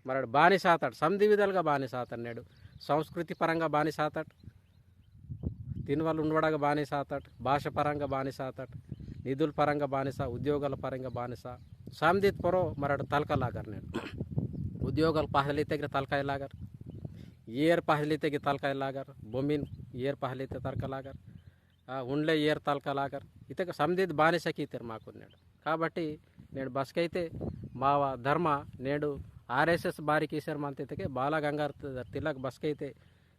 मराठ बानिस आताड़ समधि विधालुगा बानिस आताड़ नेडु संस्कृति परंगा बानिस आताड़ तिनवाళ్ళు ఉండవడగా బానిస ఆతాడు భాష పరంగా బానిస ఆతాడు నిధుల పరంగా బానిస ఉద్యోగాల పరంగా బానిస సామ్దిత్ పొరో మరాడు తలకలాగర్ నేను ఉద్యోగాలు పహలితే తలకాయలాగర్ ఏర్ పహలితే తలకాయలాగర్ బొమ్మిన్ ఏర్ పహలితే తలకలాగర్ ఉండ్లే ఏర్ తలకలాగర్ ఇతక సమిది బానిసకీతారు మాకున్నాడు కాబట్టి నేను బస్కైతే మావ ధర్మ నేడు ఆర్ఎస్ఎస్ బారికీసారు మంతైతే బాలగంగాధర్ తిలక్ బస్కైతే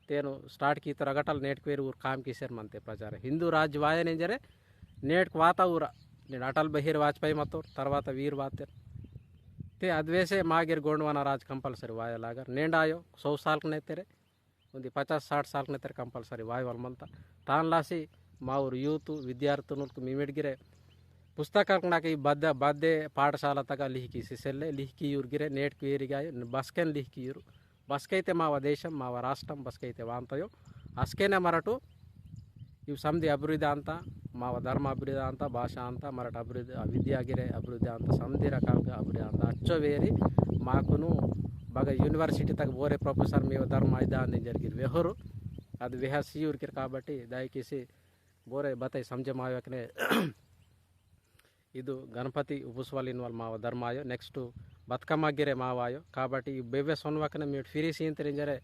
తేను స్టార్ట్ కీతారు రగటలు నేటికి వేరు ఊరు కామ్ కీసారు మంతే ప్రచార హిందూ రాజ్య వాయనేంజరే నేటికి వాత ఊర నేను అటల్ బిహారీ వాజ్పేయి మత్తోర్ తర్వాత వీరు వాతారు ते अद्वेसे मागिर गोंडवाना राज कंपल्सरी वाय लागर नेंडायो 100 साल के नेतेरे उन्दी 50-60 साल के नेतेरे कंपल्सरी वाय वलमंता तान लासी माऊर यूथ विद्यार्थुలకు मिमिडगिरे पुस्तक नाकि बद्दे पाठशाला तक लिखी सिसेल्ले लिखी यूर्गिरे नेट क्वेरिगा बस्केन लिखी यूर बस्कैते माव देशम माव राष्ट्रम बस्कैते वांतयो अस्केने मराठु इव समधि अभिवृद्धि अंत माव धर्म अभिवृद्धि अंत भाषा अंत मराठ अभिवृद्धि विद्यागिरे अभिवृद्धि अंत समधि रकालुगा अभिवृद्धि अंत अच्छो वेरी माकुनु बागा यूनिवर्सिटी तक बोरे प्रोफेसर मे धर्म इदान जरिगिर वेहरु अद वेहा सियूर्किर काबट्टी दयकेसी बोरे बतई समझे मावकने ಇದು ಗಣಪತಿ ಉಪಸ್ವಾಲಿನವಲ್ ಮಾವ ಧರ್ಮಾಯೋ ನೆಕ್ಸ್ಟ್ ಬತ್ಕಮ್ಮಗಿರೆ ಮಾವಾಯೋ కాబట్టి ಬೆವೆ ಸೊನ್ವಕನೆ ಮೀಟ್ ಫಿರಿಸಿ ಅಂತರಿಂಜರೆ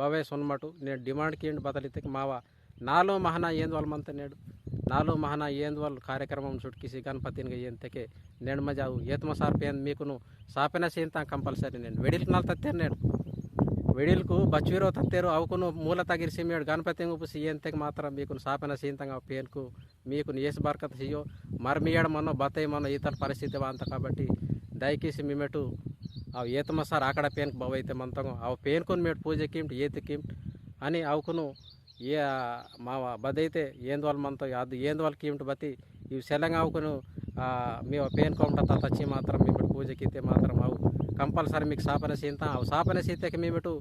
ಬವೆ ಸೊನ್ಮಟು ನೆ ಡಿಮಾಂಡ್ ಕಿಂಡ್ ಬದಲಿತೆ ಮಾವ ನಾಲೋ ಮಹನ ಏಂದ್ವಲ್ ಮಂತ ನೆಡು ನಾಲೋ ಮಹನ ಏಂದ್ವಲ್ ಕಾರ್ಯಕ್ರಮಂ ಸುಟ್ಕಿಸಿ ಗಣಪತಿನಿಗೆ ಏಂತಕೆ ನೆಡ್ ಮಜಾವು ಏತ್ಮ ಸಾರ್ಪೇನ್ ಮೀಕುನು ಸಾಪೆನ ಸೇಂತ ಕಂಪಲ್ಸರಿ ನೆಡ್ ವೆಡಿಲ್ ನಾಲ್ ತತ್ತೇರ್ ನೆಡು ವೆಡಿಲ್ಕು ಬಚ್ವಿರೋ ತತ್ತೇರು ಅವಕುನು ಮೂಲ ತಗಿರಿಸಿ ಮೇಡ್ ಗಣಪತಿಂಗು ಉಪಸಿ ಏಂತೆಗೆ ಮಾತ್ರ ಮೀಕುನು ಸಾಪೆನ ಸೇಂತಂಗ ಪೇನ್ಕು మీకును ఏసు బర్కత్ చెయ్యో మరి మీయడమన్నో బతయమన్నో ఈతర పరిస్థితి అంత కాబట్టి దయచేసి మేమెటు ಅವು ಏತಮ ಸರ್ ಆ ಕಡೆ ಪೇನ್ಕ್ ಬವೈತೆ ಮಂತಂಗೋ ಅವು ಪೇನ್ಕೊಂಡು ಮೇಟ್ ಪೂಜೆ ಕಿಮ್ಟ್ ಏತ ಕಿಮ್ಟ್ అని అవుకును ఏ మా బదైతే ఏంది వాళ్ళు మనతో అది ఏంది వాళ్ళకి ఏమిటి బతి ఇవి సెలంగా అవుకును మేము పేన్ కౌంట తచ్చి మాత్రం మేము పూజకితే మాత్రం అవు కంపల్సరీ మీకు సాపన సీంత అవు సాపన సీతకి మేమిటు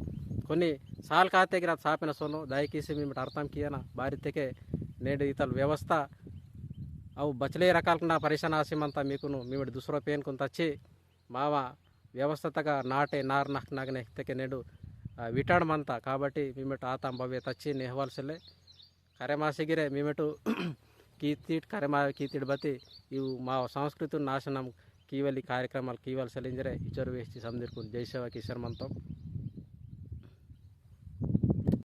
కొన్ని సాల్ కాతేగిర సాపిన సోను దయచేసి మేము అర్థం కియన బారితేకే నేడు ఇతల వ్యవస్థ అవు బచలే రకాల పరిశాన ఆసిమంతా మీకును మేము దుసరో పేన్ కొంత వచ్చి మావ వ్యవస్థతగా నాటే నార్ నక్ నగనే తెకే నేడు ವಿಟಾಡ್ಮಂತ కాబట్టి ಮೇಮೆಟು ಆತಾಂ ಭವ್ಯ ತಚ್ಚಿ ನೆಹವಾಲ್ಸಲೆ ಕರೆಮಾಸಿಗಿರೆ ಮೇಮೆಟು ಕೀತೀಟ್ ಕರೆಮಾ ಕೀತಿಡ್ ಬತಿ ಇವು ಮಾ ಸಂಸ್ಕೃತಿ ನಾಶನಂ ಕೀವಲಿ ಕಾರ್ಯಕ್ರಮಾలు ಕೀವಲ್ ಸಲಿಂಜರೆ ಇಚರು ವೇಸ್ತಿ ಸಮದಿರ್ಕು ಜೈ ಸೇವಾ ಕಿಶರ್ ಮಂತಂ